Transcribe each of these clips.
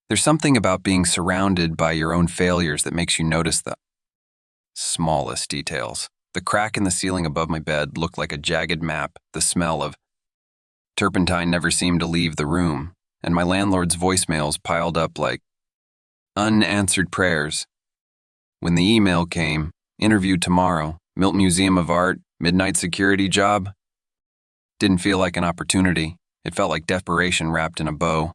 There's something about being surrounded by your own failures that makes you notice the smallest details. The crack in the ceiling above my bed looked like a jagged map. The smell of turpentine never seemed to leave the room, and my landlord's voicemails piled up like unanswered prayers. When the email came, interview tomorrow, Milton Museum of Art, midnight security job, didn't feel like an opportunity. It felt like desperation wrapped in a bow.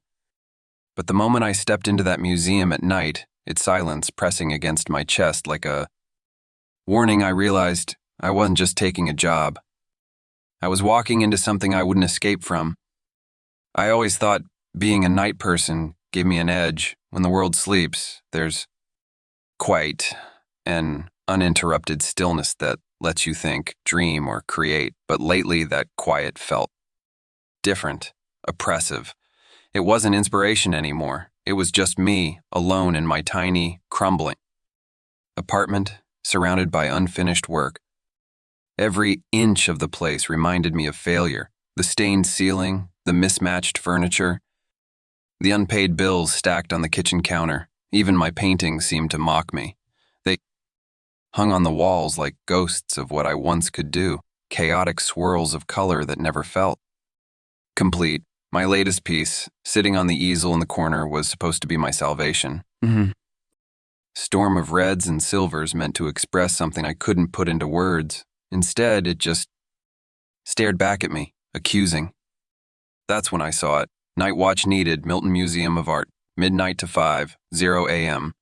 But the moment I stepped into that museum at night, its silence pressing against my chest like a warning, I realized I wasn't just taking a job. I was walking into something I wouldn't escape from. I always thought being a night person gave me an edge. When the world sleeps, there's quiet an uninterrupted stillness that lets you think, dream, or create. But lately, that quiet felt different, oppressive. It wasn't inspiration anymore. It was just me, alone in my tiny, crumbling apartment, surrounded by unfinished work. Every inch of the place reminded me of failure. The stained ceiling, the mismatched furniture, the unpaid bills stacked on the kitchen counter. Even my paintings seemed to mock me. They hung on the walls like ghosts of what I once could do, chaotic swirls of color that never felt complete. My latest piece, sitting on the easel in the corner, was supposed to be my salvation. Storm of reds and silvers meant to express something I couldn't put into words. Instead, it just stared back at me, accusing. That's when I saw it. Night watch needed, Milton Museum of Art, midnight to 5:00 a.m.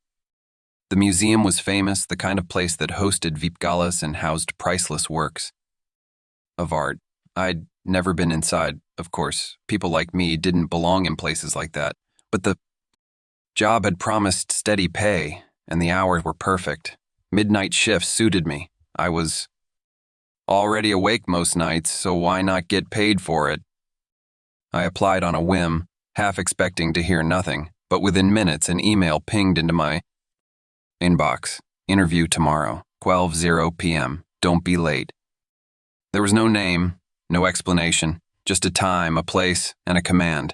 The museum was famous, the kind of place that hosted VIP galas and housed priceless works of art. I'd never been inside, of course. People like me didn't belong in places like that. But the job had promised steady pay, and the hours were perfect. Midnight shifts suited me. I was already awake most nights, so why not get paid for it? I applied on a whim, half expecting to hear nothing, but within minutes an email pinged into my inbox. Interview tomorrow, 12:00 p.m. Don't be late. There was no name, no explanation, just a time, a place, and a command.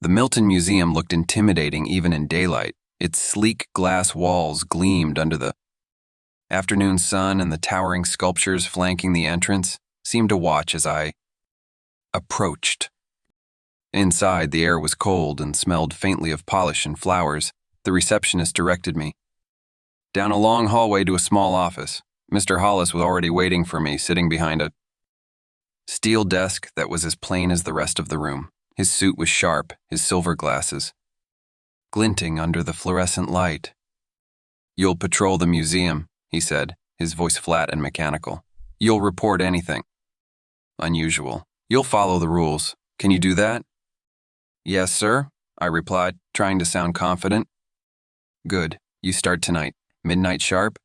The Milton Museum looked intimidating even in daylight. Its sleek glass walls gleamed under the afternoon sun, and the towering sculptures flanking the entrance seemed to watch as I approached. Inside, the air was cold and smelled faintly of polish and flowers. The receptionist directed me down a long hallway to a small office. Mr. Hollis was already waiting for me, sitting behind a steel desk that was as plain as the rest of the room. His suit was sharp, his silver glasses glinting under the fluorescent light. "You'll patrol the museum," he said, his voice flat and mechanical. "You'll report anything unusual. You'll follow the rules. Can you do that?" "Yes, sir," I replied, trying to sound confident. "Good. You start tonight. Midnight sharp?"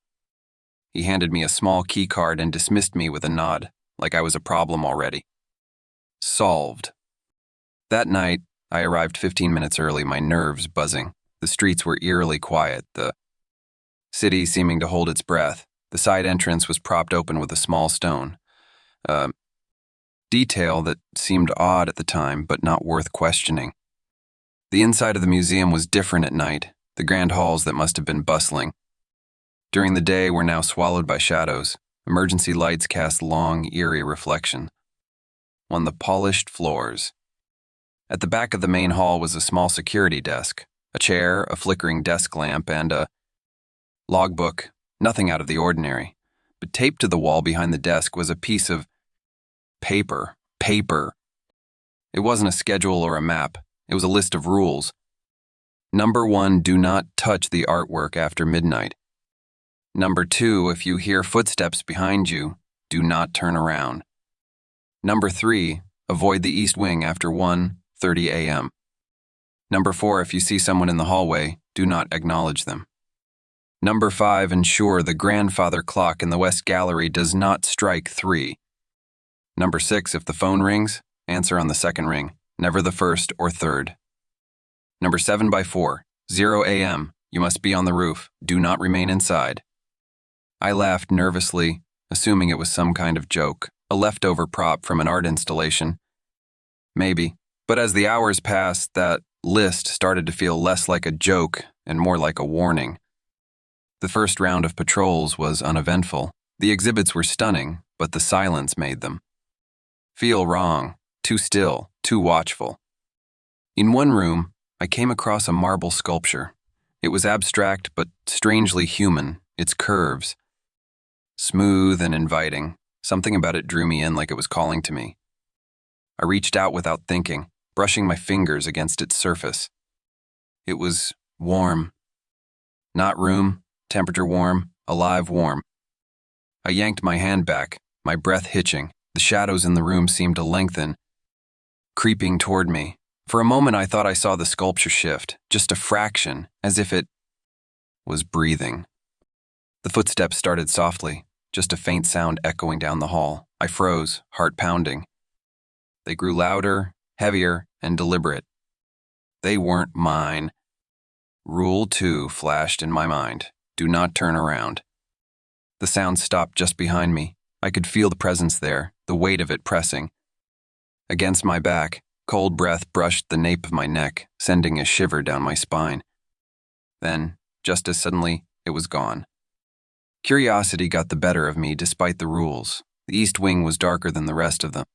He handed me a small key card and dismissed me with a nod, like I was a problem already. Solved. That night, I arrived 15 minutes early, my nerves buzzing. The streets were eerily quiet, the city seeming to hold its breath. The side entrance was propped open with a small stone. A detail that seemed odd at the time, but not worth questioning. The inside of the museum was different at night, the grand halls that must have been bustling during the day were now swallowed by shadows. Emergency lights cast long, eerie reflection on the polished floors. At the back of the main hall was a small security desk, a chair, a flickering desk lamp, and a logbook. Nothing out of the ordinary. But taped to the wall behind the desk was a piece of paper. It wasn't a schedule or a map. It was a list of rules. Number 1, do not touch the artwork after midnight. Number 2, if you hear footsteps behind you, do not turn around. Number 3, avoid the east wing after 1:30 a.m. Number 4, if you see someone in the hallway, do not acknowledge them. Number 5, ensure the grandfather clock in the West Gallery does not strike 3. Number 6, if the phone rings, answer on the second ring, never the first or third. Number 7 by 4:00 a.m., you must be on the roof, do not remain inside. I laughed nervously, assuming it was some kind of joke, a leftover prop from an art installation. Maybe. But as the hours passed, that list started to feel less like a joke and more like a warning. The first round of patrols was uneventful. The exhibits were stunning, but the silence made them feel wrong, too still, too watchful. In one room, I came across a marble sculpture. It was abstract but strangely human, its curves smooth and inviting. Something about it drew me in like it was calling to me. I reached out without thinking, brushing my fingers against its surface. It was warm. Not room temperature warm, alive warm. I yanked my hand back, my breath hitching. The shadows in the room seemed to lengthen, creeping toward me. For a moment I thought I saw the sculpture shift, just a fraction, as if it was breathing. The footsteps started softly, just a faint sound echoing down the hall. I froze, heart pounding. They grew louder, heavier, and deliberate. They weren't mine. Rule 2 flashed in my mind. Do not turn around. The sound stopped just behind me. I could feel the presence there, the weight of it pressing. Against my back, cold breath brushed the nape of my neck, sending a shiver down my spine. Then, just as suddenly, it was gone. Curiosity got the better of me despite the rules. The east wing was darker than the rest of them.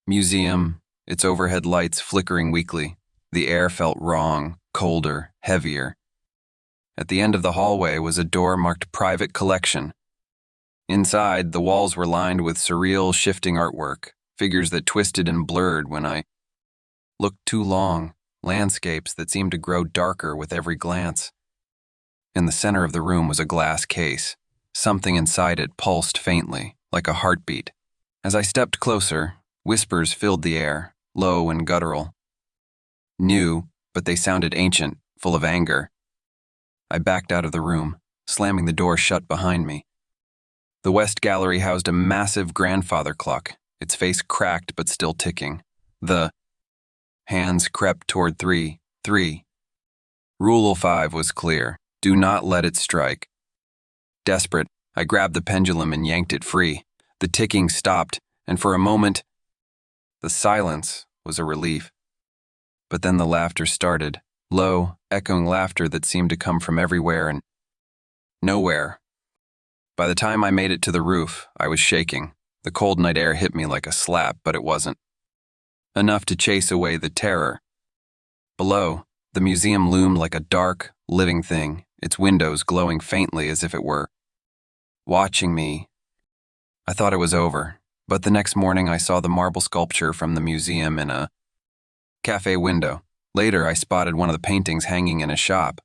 Museum, its overhead lights flickering weakly. The air felt wrong, colder, heavier. At the end of the hallway was a door marked Private Collection. Inside, the walls were lined with surreal, shifting artwork, figures that twisted and blurred when I looked too long, landscapes that seemed to grow darker with every glance. In the center of the room was a glass case. Something inside it pulsed faintly, like a heartbeat. As I stepped closer, whispers filled the air, low and guttural. New, but they sounded ancient, full of anger. I backed out of the room, slamming the door shut behind me. The West Gallery housed a massive grandfather clock, its face cracked but still ticking. The hands crept toward 3. Rule 5 was clear. Do not let it strike. Desperate, I grabbed the pendulum and yanked it free. The ticking stopped, and for a moment, the silence was a relief. But then the laughter started, low, echoing laughter that seemed to come from everywhere and nowhere. By the time I made it to the roof, I was shaking. The cold night air hit me like a slap, but it wasn't enough to chase away the terror. Below, the museum loomed like a dark, living thing, its windows glowing faintly as if it were watching me. I thought it was over, but the next morning I saw the marble sculpture from the museum in a cafe window. Later, I spotted one of the paintings hanging in a shop.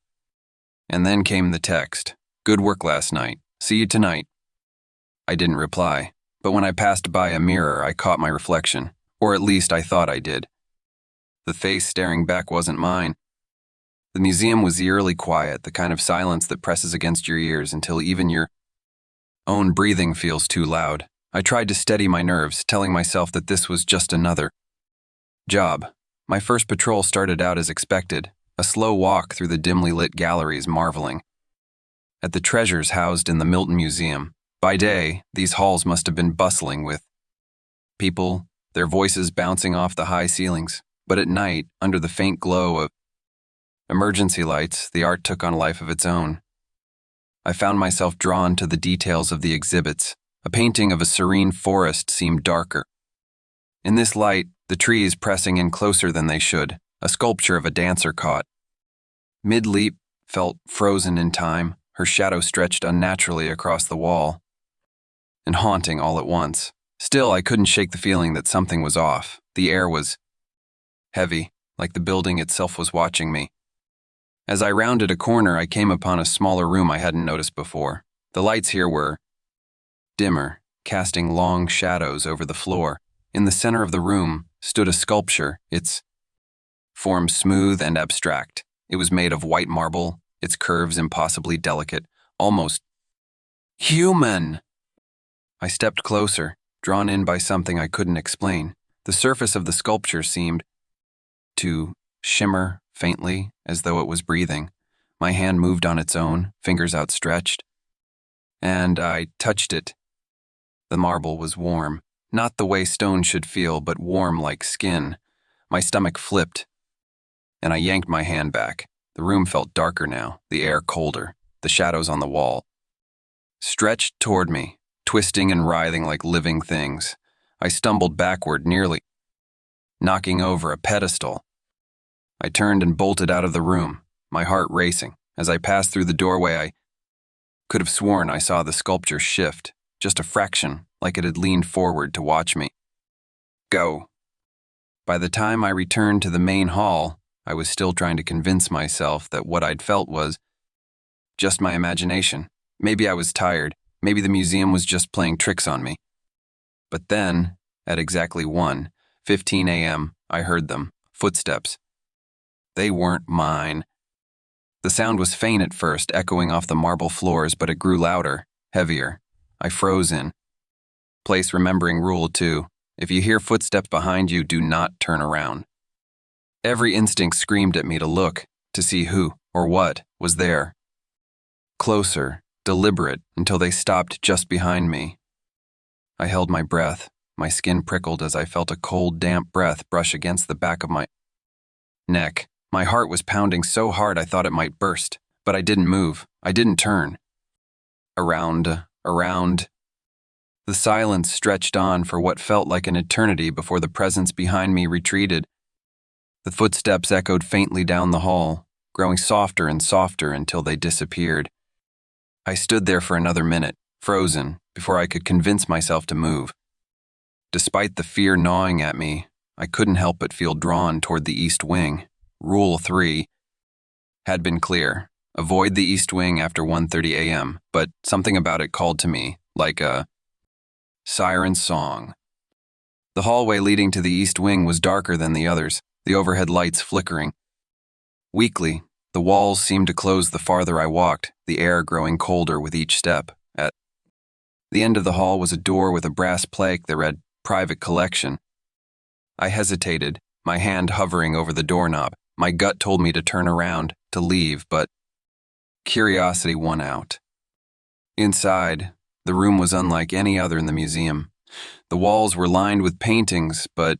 And then came the text, "Good work last night. See you tonight." I didn't reply, but when I passed by a mirror, I caught my reflection, or at least I thought I did. The face staring back wasn't mine. The museum was eerily quiet, the kind of silence that presses against your ears until even your own breathing feels too loud. I tried to steady my nerves, telling myself that this was just another job. My first patrol started out as expected, a slow walk through the dimly lit galleries, marveling at the treasures housed in the Milton Museum. By day, these halls must have been bustling with people, their voices bouncing off the high ceilings. But at night, under the faint glow of emergency lights, the art took on a life of its own. I found myself drawn to the details of the exhibits. A painting of a serene forest seemed darker. In this light, the trees pressing in closer than they should, a sculpture of a dancer caught. Mid-leap, felt frozen in time, her shadow stretched unnaturally across the wall, and haunting all at once. Still, I couldn't shake the feeling that something was off. The air was heavy, like the building itself was watching me. As I rounded a corner, I came upon a smaller room I hadn't noticed before. The lights here were dimmer, casting long shadows over the floor. In the center of the room stood a sculpture, its form smooth and abstract. It was made of white marble, its curves impossibly delicate, almost human. I stepped closer, drawn in by something I couldn't explain. The surface of the sculpture seemed to shimmer faintly, as though it was breathing. My hand moved on its own, fingers outstretched, and I touched it. The marble was warm, not the way stone should feel, but warm like skin. My stomach flipped. and I yanked my hand back. The room felt darker now, the air colder, the shadows on the wall stretched toward me, twisting and writhing like living things. I stumbled backward, nearly knocking over a pedestal. I turned and bolted out of the room, my heart racing. As I passed through the doorway, I could have sworn I saw the sculpture shift, just a fraction, like it had leaned forward to watch me. Go. By the time I returned to the main hall, I was still trying to convince myself that what I'd felt was just my imagination. Maybe I was tired. Maybe the museum was just playing tricks on me. But then, at exactly 1:15 a.m., I heard them, footsteps. They weren't mine. The sound was faint at first, echoing off the marble floors, but it grew louder, heavier. I froze in place, remembering Rule 2. If you hear footsteps behind you, do not turn around. Every instinct screamed at me to look, to see who, or what, was there. Closer, deliberate, until they stopped just behind me. I held my breath. My skin prickled as I felt a cold, damp breath brush against the back of my neck. My heart was pounding so hard I thought it might burst, but I didn't move. I didn't turn. Around. The silence stretched on for what felt like an eternity before the presence behind me retreated. The footsteps echoed faintly down the hall, growing softer and softer until they disappeared. I stood there for another minute, frozen, before I could convince myself to move. Despite the fear gnawing at me, I couldn't help but feel drawn toward the east wing. Rule 3 had been clear. Avoid the east wing after 1:30 a.m., but something about it called to me, like a siren song. The hallway leading to the east wing was darker than the others, the overhead lights flickering. Weakly, the walls seemed to close the farther I walked, the air growing colder with each step. At the end of the hall was a door with a brass plaque that read, "Private Collection." I hesitated, my hand hovering over the doorknob. My gut told me to turn around, to leave, but curiosity won out. Inside, the room was unlike any other in the museum. The walls were lined with paintings, but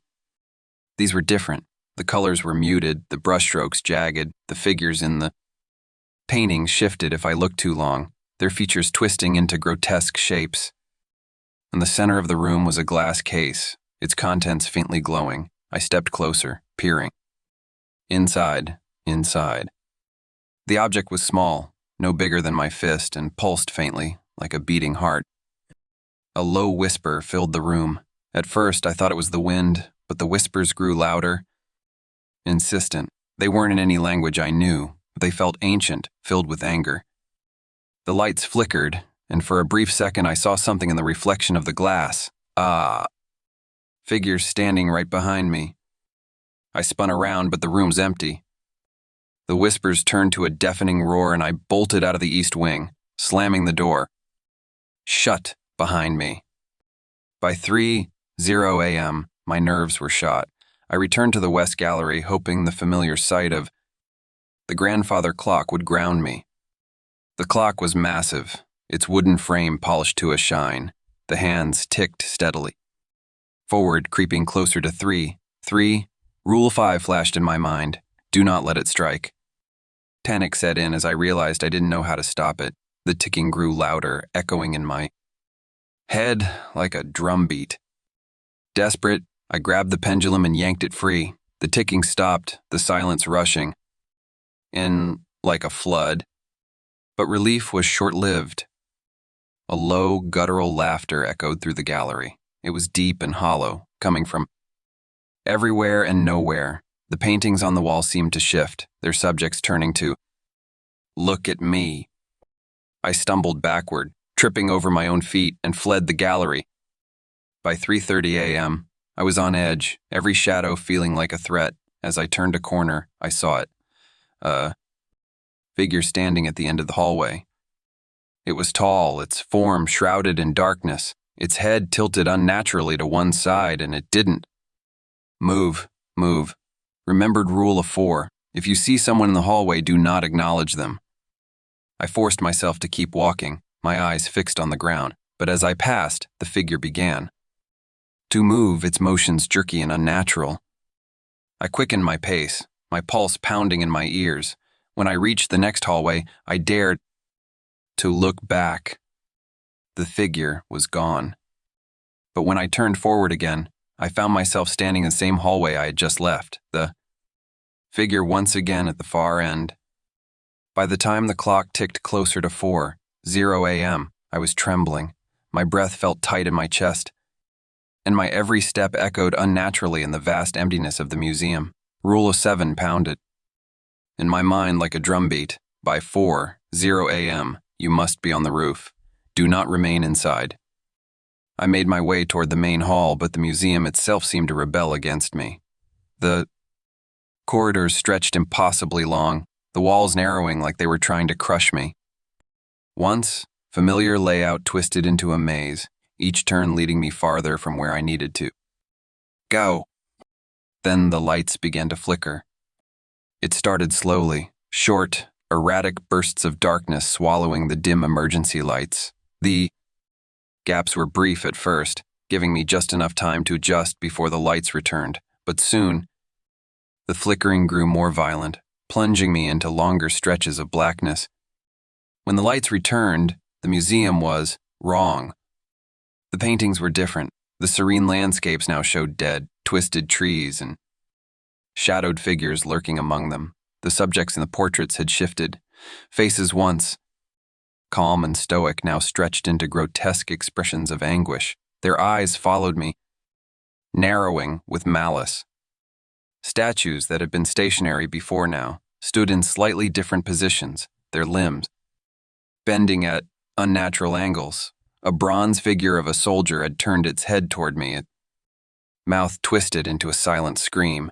these were different. The colors were muted, the brushstrokes jagged, the figures in the paintings shifted if I looked too long, their features twisting into grotesque shapes. In the center of the room was a glass case, its contents faintly glowing. I stepped closer, peering. Inside. The object was small, no bigger than my fist, and pulsed faintly, like a beating heart. A low whisper filled the room. At first, I thought it was the wind, but the whispers grew louder, insistent. They weren't in any language I knew, but they felt ancient, filled with anger. The lights flickered, and for a brief second I saw something in the reflection of the glass. Figures standing right behind me. I spun around, but the room's empty. The whispers turned to a deafening roar, and I bolted out of the east wing, slamming the door shut behind me. By 3:00 a.m., my nerves were shot. I returned to the West Gallery, hoping the familiar sight of the grandfather clock would ground me. The clock was massive, its wooden frame polished to a shine. The hands ticked steadily. Forward, creeping closer to 3. Rule 5 flashed in my mind. Do not let it strike. Panic set in as I realized I didn't know how to stop it. The ticking grew louder, echoing in my head like a drum beat. Desperate, I grabbed the pendulum and yanked it free. The ticking stopped, the silence rushing in like a flood. But relief was short-lived. A low, guttural laughter echoed through the gallery. It was deep and hollow, coming from everywhere and nowhere. The paintings on the wall seemed to shift, their subjects turning to look at me. I stumbled backward, tripping over my own feet, and fled the gallery. By 3:30 a.m., I was on edge, every shadow feeling like a threat. As I turned a corner, I saw it. A figure standing at the end of the hallway. It was tall, its form shrouded in darkness, its head tilted unnaturally to one side, and it didn't move. Remembered rule of 4. If you see someone in the hallway, do not acknowledge them. I forced myself to keep walking, my eyes fixed on the ground, but as I passed, the figure began to move, its motions jerky and unnatural. I quickened my pace, my pulse pounding in my ears. When I reached the next hallway, I dared to look back. The figure was gone. But when I turned forward again, I found myself standing in the same hallway I had just left, the figure once again at the far end. By the time the clock ticked closer to 4:00 a.m., I was trembling. My breath felt tight in my chest, and my every step echoed unnaturally in the vast emptiness of the museum. Rule of 7 pounded in my mind like a drumbeat. By 4:00 a.m., you must be on the roof. Do not remain inside. I made my way toward the main hall, but the museum itself seemed to rebel against me. The corridors stretched impossibly long, the walls narrowing like they were trying to crush me. Once, familiar layout twisted into a maze, each turn leading me farther from where I needed to go. Then the lights began to flicker. It started slowly, short, erratic bursts of darkness swallowing the dim emergency lights. The gaps were brief at first, giving me just enough time to adjust before the lights returned, but soon, the flickering grew more violent, plunging me into longer stretches of blackness. When the lights returned, the museum was wrong. The paintings were different. The serene landscapes now showed dead, twisted trees and shadowed figures lurking among them. The subjects in the portraits had shifted. Faces once calm and stoic now stretched into grotesque expressions of anguish. Their eyes followed me, narrowing with malice. Statues that had been stationary before now stood in slightly different positions, their limbs bending at unnatural angles. A bronze figure of a soldier had turned its head toward me, its mouth twisted into a silent scream.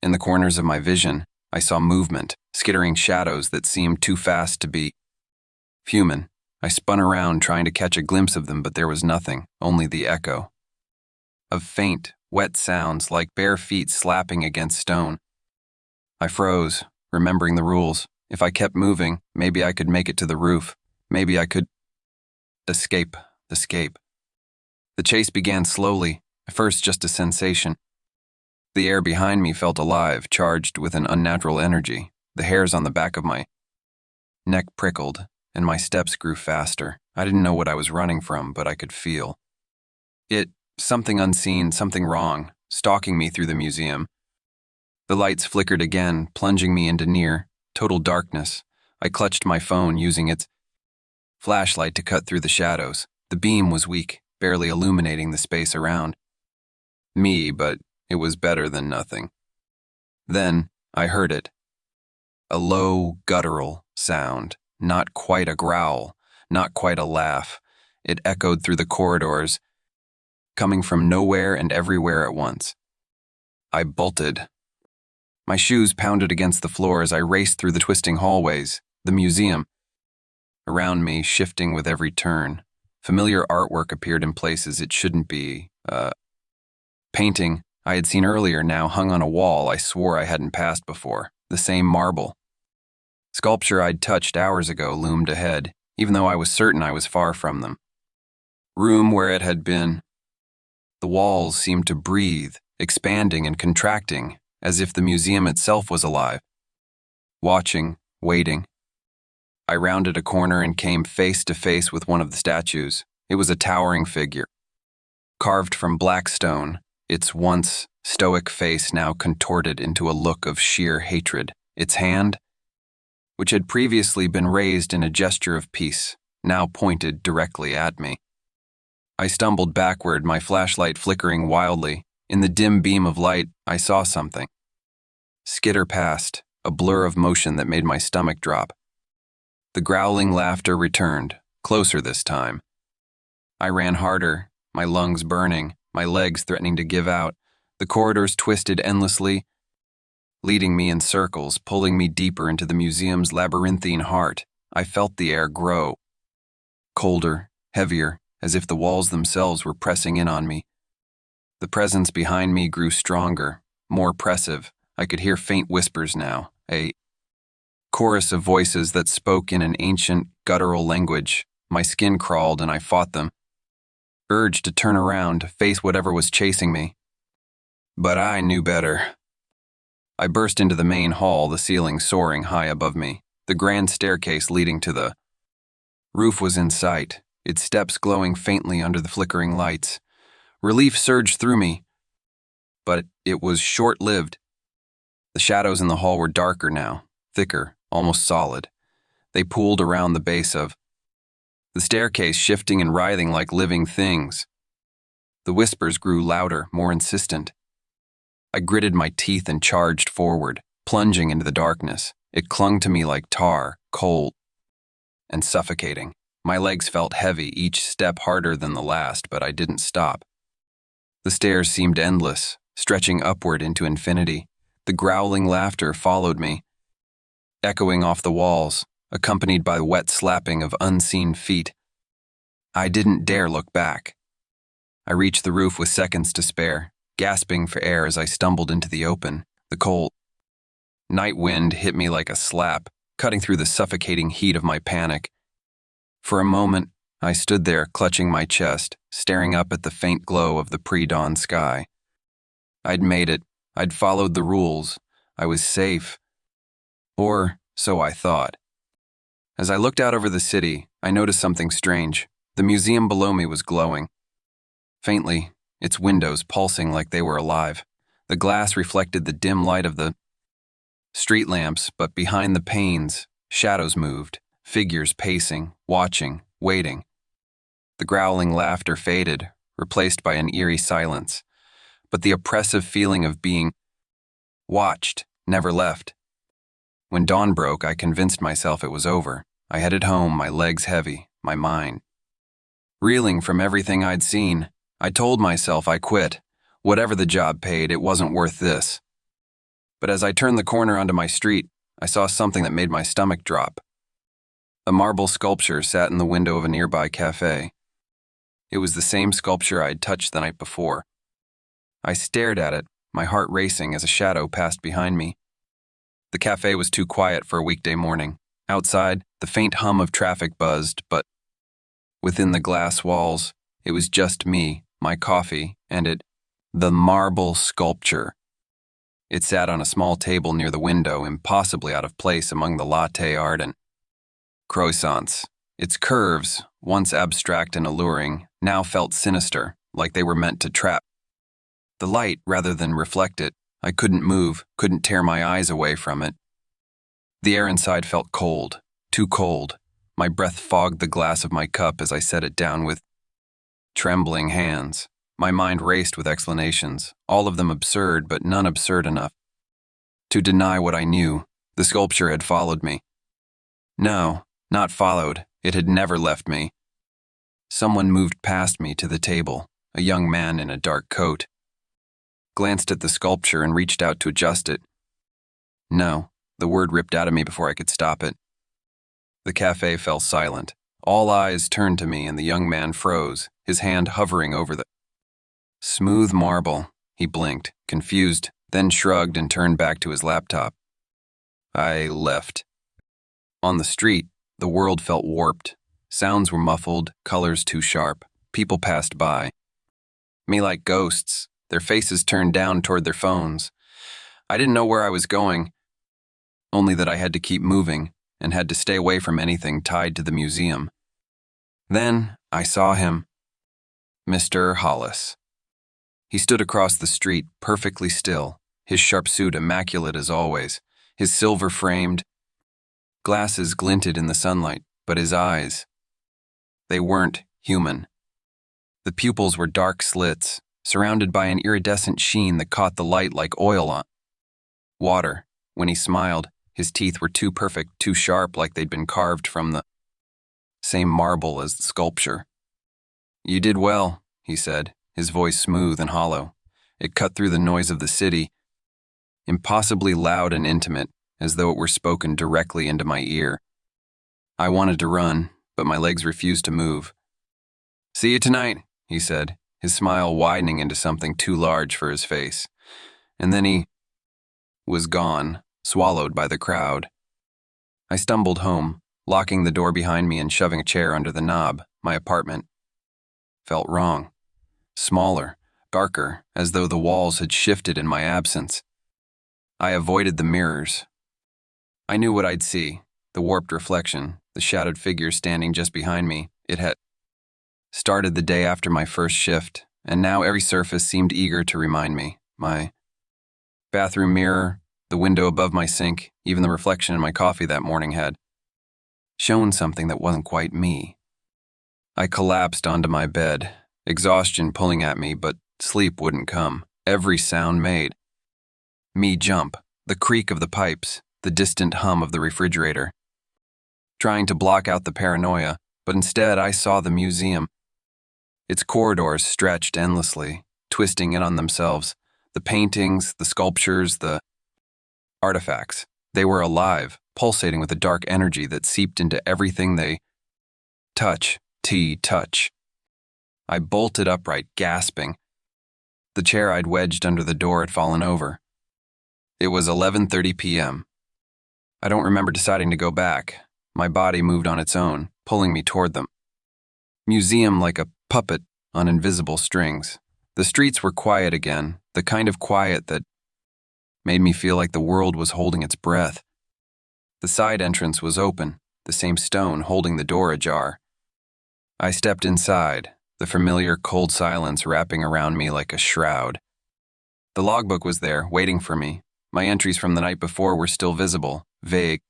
In the corners of my vision, I saw movement, skittering shadows that seemed too fast to be human. I spun around trying to catch a glimpse of them, but there was nothing, only the echo of faint, wet sounds like bare feet slapping against stone. I froze, remembering the rules. If I kept moving, maybe I could make it to the roof. Maybe I could escape. The chase began slowly, at first just a sensation. The air behind me felt alive, charged with an unnatural energy. The hairs on the back of my neck prickled, and my steps grew faster. I didn't know what I was running from, but I could feel it. Something unseen, something wrong, stalking me through the museum. The lights flickered again, plunging me into near, total darkness. I clutched my phone, using its flashlight to cut through the shadows. The beam was weak, barely illuminating the space around me, but it was better than nothing. Then I heard it. A low, guttural sound, not quite a growl, not quite a laugh. It echoed through the corridors, coming from nowhere and everywhere at once. I bolted. My shoes pounded against the floor as I raced through the twisting hallways, the museum around me shifting with every turn. Familiar artwork appeared in places it shouldn't be. Painting I had seen earlier now hung on a wall I swore I hadn't passed before, the same marble. Sculpture I'd touched hours ago loomed ahead, even though I was certain I was far from them. Room where it had been. The walls seemed to breathe, expanding and contracting, as if the museum itself was alive. Watching, waiting. I rounded a corner and came face to face with one of the statues. It was a towering figure, carved from black stone, its once stoic face now contorted into a look of sheer hatred. Its hand, which had previously been raised in a gesture of peace, now pointed directly at me. I stumbled backward, my flashlight flickering wildly. In the dim beam of light, I saw something skitter past, a blur of motion that made my stomach drop. The growling laughter returned, closer this time. I ran harder, my lungs burning, my legs threatening to give out. The corridors twisted endlessly, leading me in circles, pulling me deeper into the museum's labyrinthine heart. I felt the air grow, colder, heavier, as if the walls themselves were pressing in on me. The presence behind me grew stronger, more oppressive. I could hear faint whispers now, a chorus of voices that spoke in an ancient, guttural language. My skin crawled and I fought them, urged to turn around, face whatever was chasing me. But I knew better. I burst into the main hall, the ceiling soaring high above me. The grand staircase leading to the roof was in sight, its steps glowing faintly under the flickering lights. Relief surged through me, but it was short-lived. The shadows in the hall were darker now, thicker, almost solid. They pooled around the base of the staircase, shifting and writhing like living things. The whispers grew louder, more insistent. I gritted my teeth and charged forward, plunging into the darkness. It clung to me like tar, cold and suffocating. My legs felt heavy, each step harder than the last, but I didn't stop. The stairs seemed endless, stretching upward into infinity. The growling laughter followed me, echoing off the walls, accompanied by the wet slapping of unseen feet. I didn't dare look back. I reached the roof with seconds to spare, gasping for air as I stumbled into the open. The cold night wind hit me like a slap, cutting through the suffocating heat of my panic. For a moment, I stood there, clutching my chest, staring up at the faint glow of the pre-dawn sky. I'd made it. I'd followed the rules. I was safe. Or so I thought. As I looked out over the city, I noticed something strange. The museum below me was glowing. Faintly, its windows pulsing like they were alive. The glass reflected the dim light of the street lamps, but behind the panes, shadows moved, figures pacing, watching, waiting. The growling laughter faded, replaced by an eerie silence, but the oppressive feeling of being watched never left. When dawn broke, I convinced myself it was over. I headed home, my legs heavy, my mind reeling from everything I'd seen. I told myself I quit. Whatever the job paid, it wasn't worth this. But as I turned the corner onto my street, I saw something that made my stomach drop. A marble sculpture sat in the window of a nearby cafe. It was the same sculpture I'd touched the night before. I stared at it, my heart racing as a shadow passed behind me. The cafe was too quiet for a weekday morning. Outside, the faint hum of traffic buzzed, but within the glass walls, it was just me, my coffee, and the marble sculpture. It sat on a small table near the window, impossibly out of place among the latte art and croissants. Its curves, once abstract and alluring, now felt sinister, like they were meant to trap the light rather than reflect it. I couldn't move, couldn't tear my eyes away from it. The air inside felt cold, too cold. My breath fogged the glass of my cup as I set it down with trembling hands. My mind raced with explanations, all of them absurd, but none absurd enough to deny what I knew. The sculpture had followed me. No, not followed. It had never left me. Someone moved past me to the table, a young man in a dark coat. Glanced at the sculpture and reached out to adjust it. No, the word ripped out of me before I could stop it. The cafe fell silent. All eyes turned to me and the young man froze, his hand hovering over the smooth marble. He blinked, confused, then shrugged and turned back to his laptop. I left. On the street, the world felt warped. Sounds were muffled, colors too sharp. People passed by me like ghosts, their faces turned down toward their phones. I didn't know where I was going, only that I had to keep moving and had to stay away from anything tied to the museum. Then I saw him, Mr. Hollis. He stood across the street, perfectly still, his sharp suit immaculate as always, his silver-framed glasses glinted in the sunlight, but his eyes, they weren't human. The pupils were dark slits, surrounded by an iridescent sheen that caught the light like oil on water. When he smiled, his teeth were too perfect, too sharp, like they'd been carved from the same marble as the sculpture. "You did well," he said, his voice smooth and hollow. It cut through the noise of the city, impossibly loud and intimate, as though it were spoken directly into my ear. I wanted to run, but my legs refused to move. "See you tonight," he said, his smile widening into something too large for his face. And then he was gone, swallowed by the crowd. I stumbled home, locking the door behind me and shoving a chair under the knob. My apartment felt wrong. Smaller, darker, as though the walls had shifted in my absence. I avoided the mirrors. I knew what I'd see, the warped reflection, the shadowed figure standing just behind me. It had started the day after my first shift, and now every surface seemed eager to remind me. My bathroom mirror, the window above my sink, even the reflection in my coffee that morning had shown something that wasn't quite me. I collapsed onto my bed, exhaustion pulling at me, but sleep wouldn't come. Every sound made me jump, the creak of the pipes, the distant hum of the refrigerator, trying to block out the paranoia, but instead I saw the museum. Its corridors stretched endlessly, twisting in on themselves. The paintings, the sculptures, the artifacts, they were alive, pulsating with a dark energy that seeped into everything they touch. I bolted upright, gasping. The chair I'd wedged under the door had fallen over. It was 11:30 p.m. I don't remember deciding to go back. My body moved on its own, pulling me toward them. Museum like a puppet on invisible strings. The streets were quiet again, the kind of quiet that made me feel like the world was holding its breath. The side entrance was open, the same stone holding the door ajar. I stepped inside, the familiar cold silence wrapping around me like a shroud. The logbook was there, waiting for me. My entries from the night before were still visible, vague.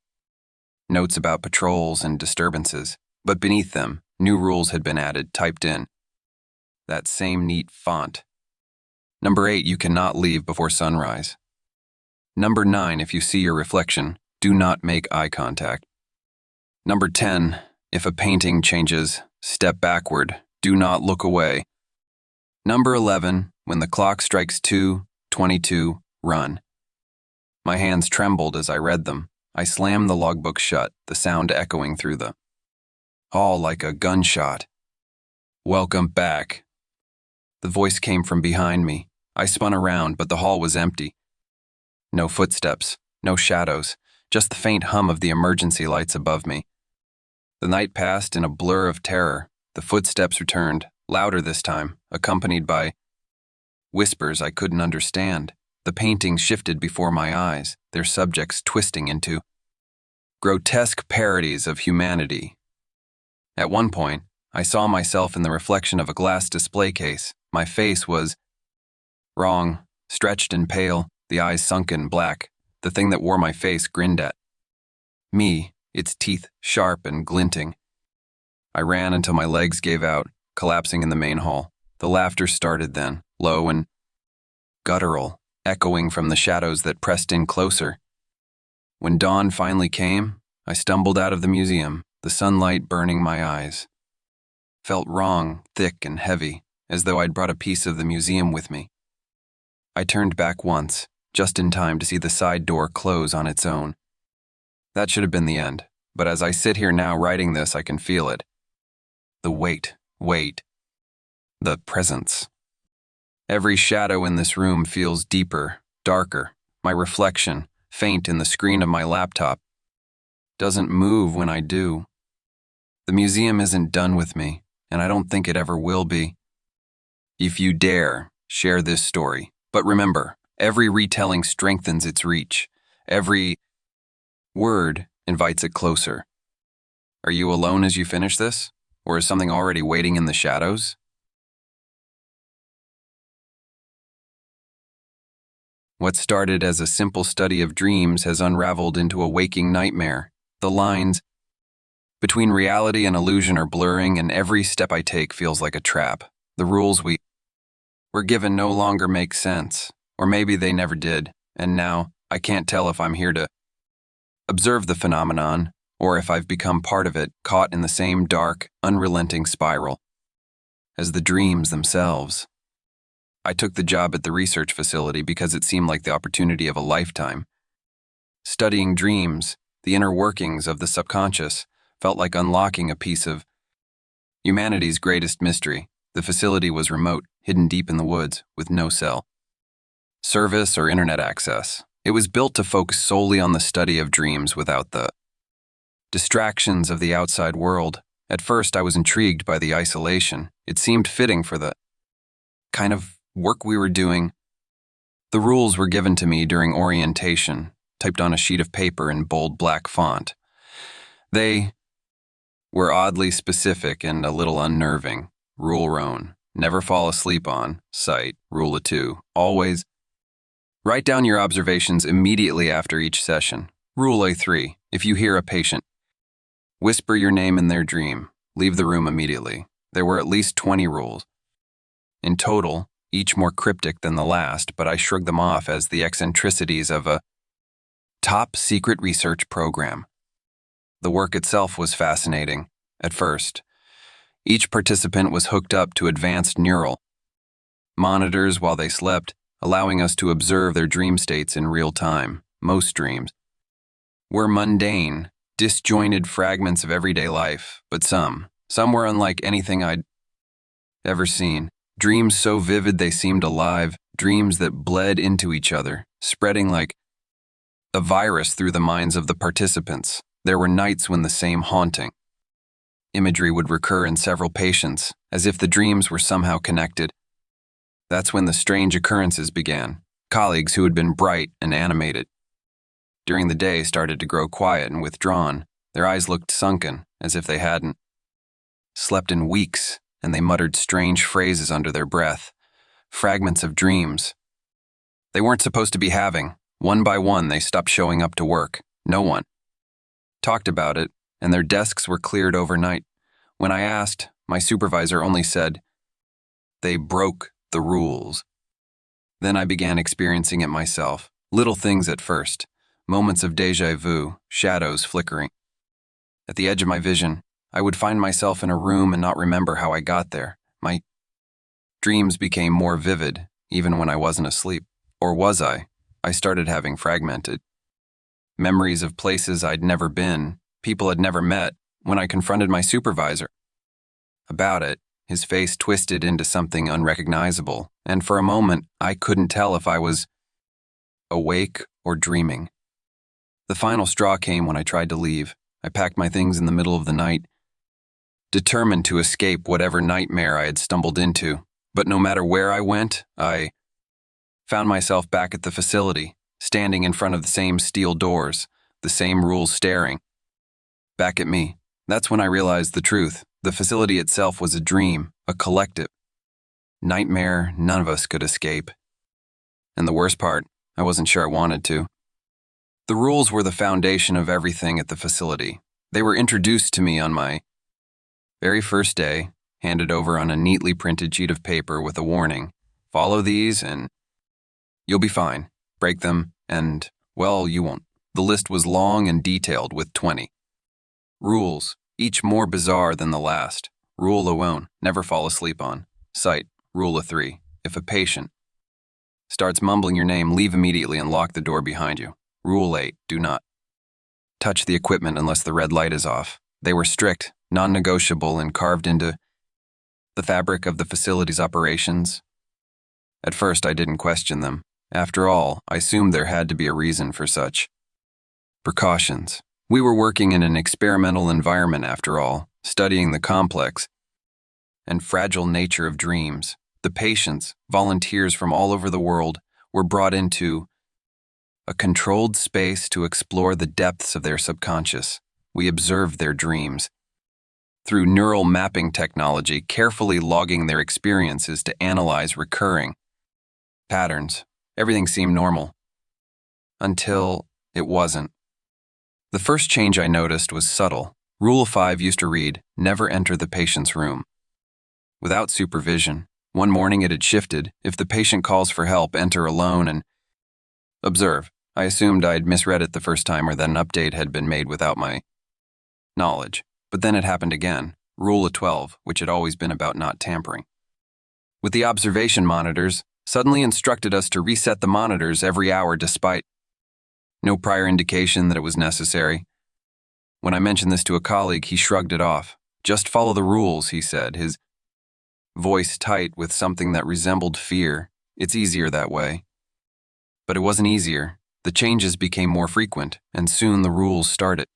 Notes about patrols and disturbances, but beneath them, new rules had been added, typed in. That same neat font. Number 8, you cannot leave before sunrise. Number 9, if you see your reflection, do not make eye contact. Number 10, if a painting changes, step backward, do not look away. Number 11, when the clock strikes 2:22, run. My hands trembled as I read them. I slammed the logbook shut, the sound echoing through the hall like a gunshot. Welcome back. The voice came from behind me. I spun around, but the hall was empty. No footsteps, no shadows, just the faint hum of the emergency lights above me. The night passed in a blur of terror. The footsteps returned, louder this time, accompanied by whispers I couldn't understand. The paintings shifted before my eyes, their subjects twisting into grotesque parodies of humanity. At one point, I saw myself in the reflection of a glass display case. My face was wrong, stretched and pale, the eyes sunken black. The thing that wore my face grinned at me, its teeth sharp and glinting. I ran until my legs gave out, collapsing in the main hall. The laughter started then, low and guttural, echoing from the shadows that pressed in closer. When dawn finally came, I stumbled out of the museum, the sunlight burning my eyes. Felt wrong, thick and heavy, as though I'd brought a piece of the museum with me. I turned back once, just in time to see the side door close on its own. That should have been the end, but as I sit here now writing this, I can feel it. The weight, the presence. Every shadow in this room feels deeper, darker. My reflection, faint in the screen of my laptop, doesn't move when I do. The museum isn't done with me, and I don't think it ever will be. If you dare, share this story. But remember, every retelling strengthens its reach. Every word invites it closer. Are you alone as you finish this? Or is something already waiting in the shadows? What started as a simple study of dreams has unraveled into a waking nightmare. The lines between reality and illusion are blurring, and every step I take feels like a trap. The rules we were given no longer make sense, or maybe they never did, and now I can't tell if I'm here to observe the phenomenon, or if I've become part of it, caught in the same dark, unrelenting spiral as the dreams themselves. I took the job at the research facility because it seemed like the opportunity of a lifetime. Studying dreams, the inner workings of the subconscious, felt like unlocking a piece of humanity's greatest mystery. The facility was remote, hidden deep in the woods, with no cell service or internet access. It was built to focus solely on the study of dreams without the distractions of the outside world. At first, I was intrigued by the isolation. It seemed fitting for the kind of work we were doing. The rules were given to me during orientation, typed on a sheet of paper in bold black font. They were oddly specific and a little unnerving. Rule Roan: never fall asleep on site. Rule of 2: always write down your observations immediately after each session. Rule A3: if you hear a patient whisper your name in their dream, leave the room immediately. There were at least 20 rules. In total, each more cryptic than the last, but I shrugged them off as the eccentricities of a top secret research program. The work itself was fascinating. At first, each participant was hooked up to advanced neural monitors while they slept, allowing us to observe their dream states in real time. Most dreams were mundane, disjointed fragments of everyday life, but some were unlike anything I'd ever seen. Dreams so vivid they seemed alive, dreams that bled into each other, spreading like a virus through the minds of the participants. There were nights when the same haunting imagery would recur in several patients, as if the dreams were somehow connected. That's when the strange occurrences began. Colleagues who had been bright and animated during the day started to grow quiet and withdrawn. Their eyes looked sunken, as if they hadn't slept in weeks, and they muttered strange phrases under their breath, fragments of dreams they weren't supposed to be having. One by one, they stopped showing up to work. No one talked about it, and their desks were cleared overnight. When I asked, my supervisor only said, "They broke the rules." Then I began experiencing it myself. Little things at first, moments of déjà vu, shadows flickering. At the edge of my vision, I would find myself in a room and not remember how I got there. My dreams became more vivid, even when I wasn't asleep. Or was I? I started having fragmented memories of places I'd never been, people I'd never met. When I confronted my supervisor about it, his face twisted into something unrecognizable, and for a moment, I couldn't tell if I was awake or dreaming. The final straw came when I tried to leave. I packed my things in the middle of the night, determined to escape whatever nightmare I had stumbled into. But no matter where I went, I found myself back at the facility, standing in front of the same steel doors, the same rules staring back at me. That's when I realized the truth. The facility itself was a dream, a collective nightmare none of us could escape. And the worst part, I wasn't sure I wanted to. The rules were the foundation of everything at the facility. They were introduced to me on my very first day, handed over on a neatly printed sheet of paper with a warning. Follow these and you'll be fine. Break them and, well, you won't. The list was long and detailed with 20 rules, each more bizarre than the last. Rule alone: never fall asleep on site. Rule of 3: if a patient starts mumbling your name, leave immediately and lock the door behind you. Rule 8: do not touch the equipment unless the red light is off. They were strict, non-negotiable, and carved into the fabric of the facility's operations. At first, I didn't question them. After all, I assumed there had to be a reason for such precautions. We were working in an experimental environment after all, studying the complex and fragile nature of dreams. The patients, volunteers from all over the world, were brought into a controlled space to explore the depths of their subconscious. We observed their dreams through neural mapping technology, carefully logging their experiences to analyze recurring patterns. Everything seemed normal until it wasn't. The first change I noticed was subtle. Rule 5 used to read, never enter the patient's room without supervision. One morning it had shifted. If the patient calls for help, enter alone and observe. I assumed I'd misread it the first time or that an update had been made without my knowledge. But then it happened again. Rule of 12, which had always been about not tampering with the observation monitors, suddenly instructed us to reset the monitors every hour despite no prior indication that it was necessary. When I mentioned this to a colleague, he shrugged it off. Just follow the rules, he said, his voice tight with something that resembled fear. It's easier that way. But it wasn't easier. The changes became more frequent, and soon the rules started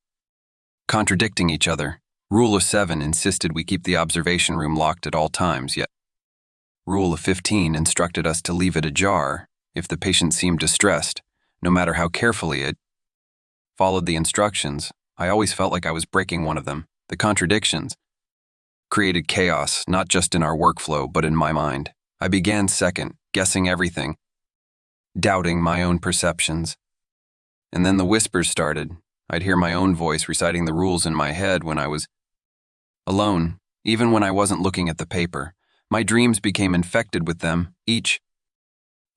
contradicting each other. Rule of 7 insisted we keep the observation room locked at all times, yet Rule of 15 instructed us to leave it ajar if the patient seemed distressed, no matter how carefully it followed the instructions, I always felt like I was breaking one of them. The contradictions created chaos, not just in our workflow, but in my mind. I began second, guessing everything, doubting my own perceptions. And then the whispers started. I'd hear my own voice reciting the rules in my head when I was alone, even when I wasn't looking at the paper. My dreams became infected with them, each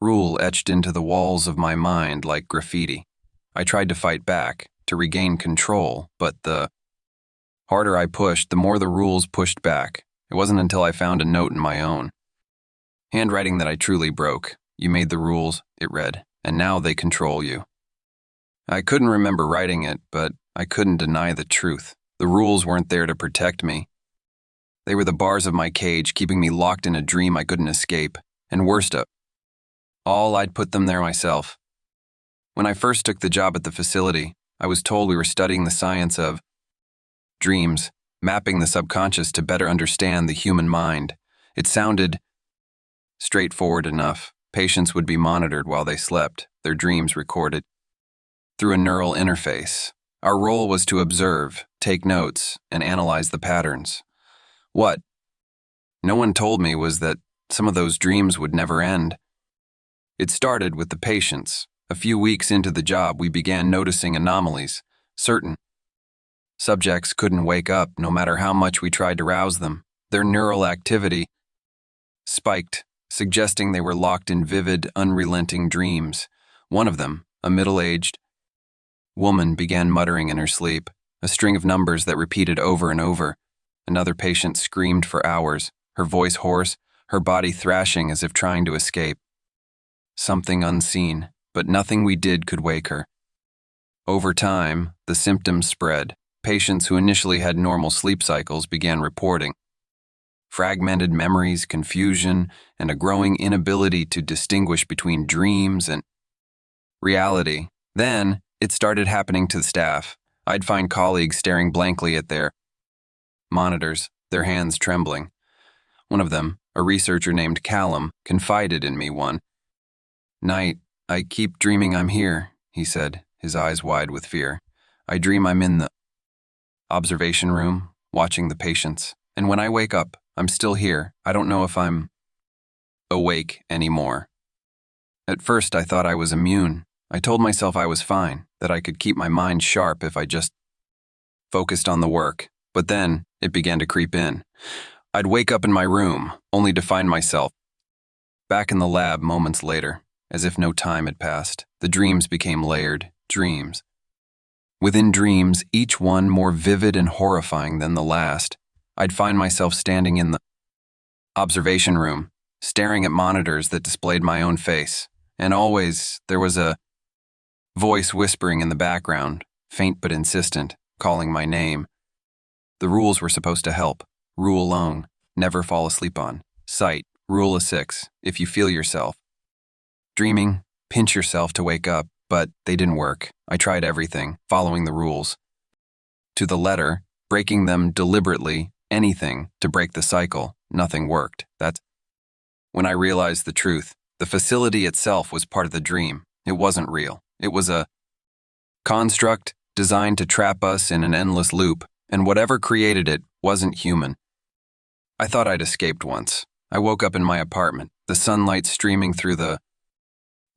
rule etched into the walls of my mind like graffiti. I tried to fight back, to regain control, but the harder I pushed, the more the rules pushed back. It wasn't until I found a note in my own handwriting that I truly broke. You made the rules, it read, and now they control you. I couldn't remember writing it, but I couldn't deny the truth. The rules weren't there to protect me. They were the bars of my cage, keeping me locked in a dream I couldn't escape. And worst of all, I'd put them there myself. When I first took the job at the facility, I was told we were studying the science of dreams, mapping the subconscious to better understand the human mind. It sounded straightforward enough. Patients would be monitored while they slept, their dreams recorded through a neural interface. Our role was to observe, take notes, and analyze the patterns. What no one told me was that some of those dreams would never end. It started with the patients. A few weeks into the job, we began noticing anomalies. Certain subjects couldn't wake up no matter how much we tried to rouse them. Their neural activity spiked, suggesting they were locked in vivid, unrelenting dreams. One of them, a middle-aged woman, began muttering in her sleep, a string of numbers that repeated over and over. Another patient screamed for hours, her voice hoarse, her body thrashing as if trying to escape. Something unseen, but nothing we did could wake her. Over time, the symptoms spread. Patients who initially had normal sleep cycles began reporting fragmented memories, confusion, and a growing inability to distinguish between dreams and reality. Then, it started happening to the staff. I'd find colleagues staring blankly at their monitors, their hands trembling. One of them, a researcher named Callum, confided in me one night. "I keep dreaming I'm here," he said, his eyes wide with fear. "I dream I'm in the observation room, watching the patients. And when I wake up, I'm still here. I don't know if I'm awake anymore." At first, I thought I was immune. I told myself I was fine, that I could keep my mind sharp if I just focused on the work. But then, it began to creep in. I'd wake up in my room, only to find myself back in the lab moments later, as if no time had passed. The dreams became layered dreams. Within dreams, each one more vivid and horrifying than the last. I'd find myself standing in the observation room, staring at monitors that displayed my own face. And always, there was a voice whispering in the background, faint but insistent, calling my name. The rules were supposed to help. Rule alone, never fall asleep on. Sight, rule of 6, if you feel yourself dreaming, pinch yourself to wake up, but they didn't work. I tried everything, following the rules to the letter, breaking them deliberately, anything to break the cycle. Nothing worked. That's when I realized the truth. The facility itself was part of the dream. It wasn't real. It was a construct designed to trap us in an endless loop, and whatever created it wasn't human. I thought I'd escaped once. I woke up in my apartment, the sunlight streaming through the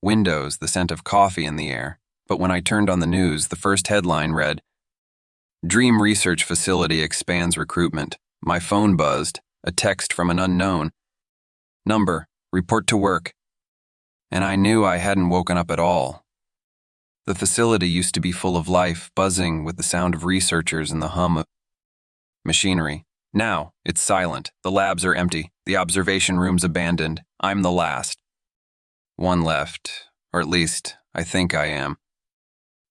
windows, the scent of coffee in the air. But when I turned on the news, the first headline read, "Dream Research Facility Expands Recruitment." My phone buzzed, a text from an unknown number, "Report to work." And I knew I hadn't woken up at all. The facility used to be full of life, buzzing with the sound of researchers and the hum of machinery. Now, it's silent. The labs are empty. The observation room's abandoned. I'm the last one left, or at least, I think I am.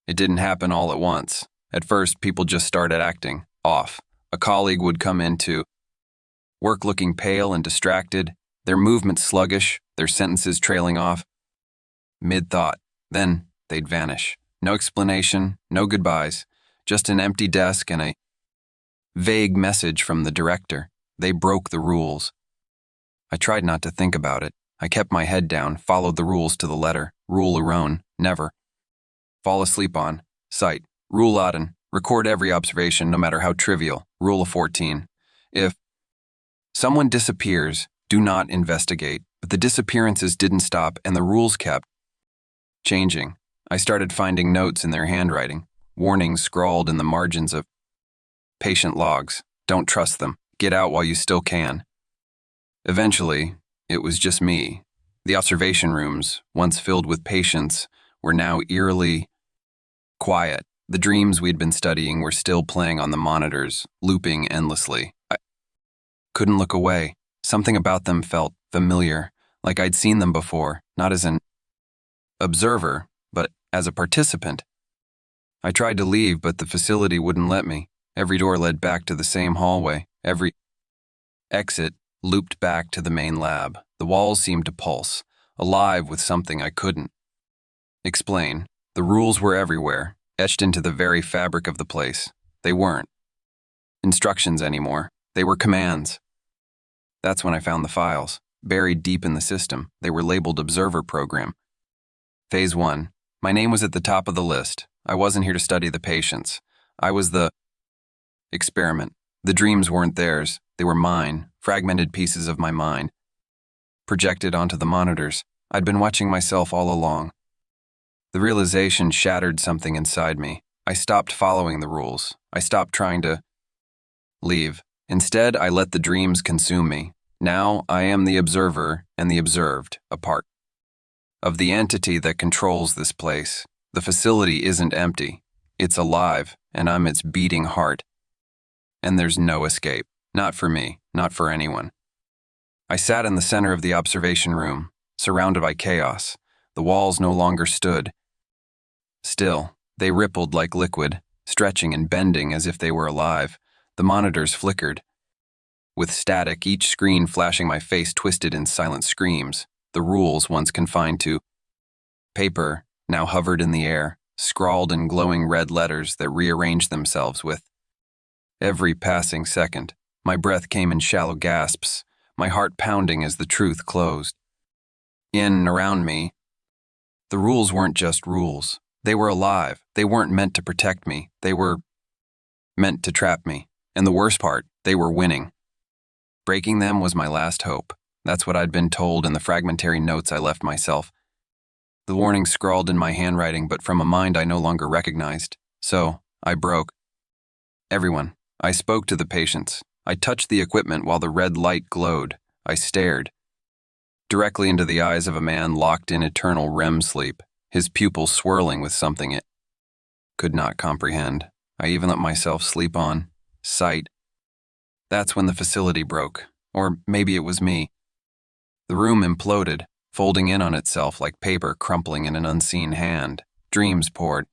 It didn't happen all at once. At first, people just started acting off. A colleague would come into work looking pale and distracted, their movements sluggish, their sentences trailing off mid-thought. Then, they'd vanish. No explanation, no goodbyes, just an empty desk and a vague message from the director. They broke the rules. I tried not to think about it. I kept my head down, followed the rules to the letter. Rule Uron, never. Fall asleep on. Sight. Rule Aden, record every observation, no matter how trivial. Rule of 14. If someone disappears, do not investigate. But the disappearances didn't stop, and the rules kept changing. I started finding notes in their handwriting, warnings scrawled in the margins of patient logs. Don't trust them. Get out while you still can. Eventually, it was just me. The observation rooms, once filled with patients, were now eerily quiet. The dreams we'd been studying were still playing on the monitors, looping endlessly. I couldn't look away. Something about them felt familiar, like I'd seen them before, not as an observer, but as a participant. I tried to leave, but the facility wouldn't let me. Every door led back to the same hallway. Every exit looped back to the main lab. The walls seemed to pulse, alive with something I couldn't explain. The rules were everywhere, etched into the very fabric of the place. They weren't instructions anymore. They were commands. That's when I found the files. Buried deep in the system, they were labeled Observer Program. Phase 1. My name was at the top of the list. I wasn't here to study the patients. I was the experiment. The dreams weren't theirs. They were mine, fragmented pieces of my mind, projected onto the monitors. I'd been watching myself all along. The realization shattered something inside me. I stopped following the rules. I stopped trying to leave. Instead, I let the dreams consume me. Now, I am the observer and the observed, a part of the entity that controls this place. The facility isn't empty. It's alive, and I'm its beating heart. And there's no escape. Not for me, not for anyone. I sat in the center of the observation room, surrounded by chaos. The walls no longer stood still. They rippled like liquid, stretching and bending as if they were alive. The monitors flickered. With static, each screen flashing my face twisted in silent screams. The rules, once confined to paper, now hovered in the air, scrawled in glowing red letters that rearranged themselves with every passing second. My breath came in shallow gasps, my heart pounding as the truth closed in and around me. The rules weren't just rules. They were alive. They weren't meant to protect me. They were meant to trap me. And the worst part, they were winning. Breaking them was my last hope. That's what I'd been told in the fragmentary notes I left myself. The warning scrawled in my handwriting, but from a mind I no longer recognized. So, I broke. Everyone. I spoke to the patients. I touched the equipment while the red light glowed. I stared directly into the eyes of a man locked in eternal REM sleep, his pupils swirling with something it could not comprehend. I even let myself sleep on. Sight. That's when the facility broke. Or maybe it was me. The room imploded, folding in on itself like paper crumpling in an unseen hand. Dreams poured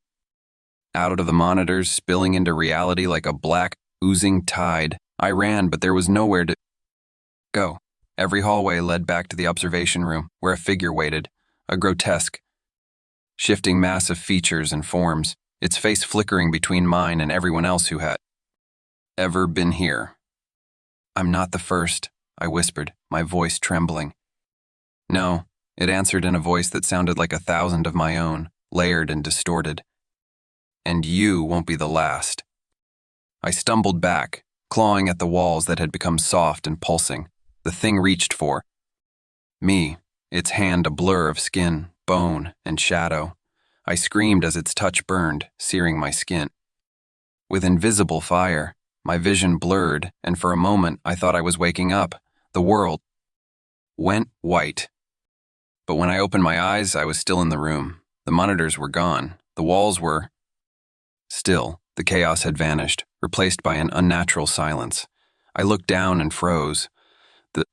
out of the monitors, spilling into reality like a black, oozing tide. I ran, but there was nowhere to go. Every hallway led back to the observation room, where a figure waited, a grotesque, shifting mass of features and forms, its face flickering between mine and everyone else who had ever been here. I'm not the first, I whispered, my voice trembling. No, it answered in a voice that sounded like 1,000 of my own, layered and distorted. And you won't be the last. I stumbled back, clawing at the walls that had become soft and pulsing. The thing reached for me, its hand a blur of skin, bone, and shadow. I screamed as its touch burned, searing my skin with invisible fire. My vision blurred, and for a moment I thought I was waking up. The world went white. But when I opened my eyes, I was still in the room. The monitors were gone. The walls were still. The chaos had vanished, replaced by an unnatural silence. I looked down and froze. The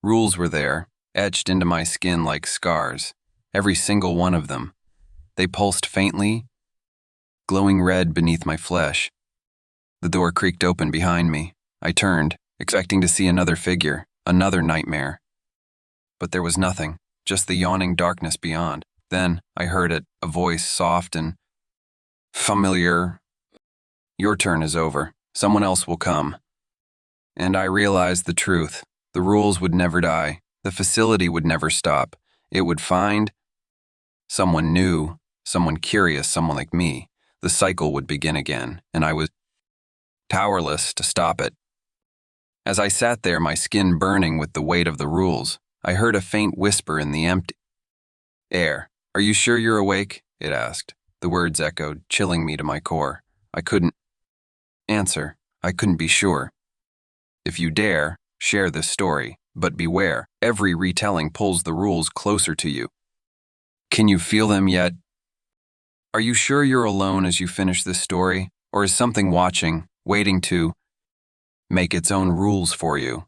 rules were there, etched into my skin like scars. Every single one of them. They pulsed faintly, glowing red beneath my flesh. The door creaked open behind me. I turned, expecting to see another figure, another nightmare. But there was nothing, just the yawning darkness beyond. Then I heard it, a voice soft and familiar. Your turn is over. Someone else will come. And I realized the truth. The rules would never die. The facility would never stop. It would find someone new, someone curious, someone like me. The cycle would begin again, and I was powerless to stop it. As I sat there, my skin burning with the weight of the rules, I heard a faint whisper in the empty air. "Are you sure you're awake?" it asked. The words echoed, chilling me to my core. I couldn't answer. I couldn't be sure. "If you dare, share this story, but beware. Every retelling pulls the rules closer to you. Can you feel them yet? Are you sure you're alone as you finish this story, or is something watching, waiting to make its own rules for you?"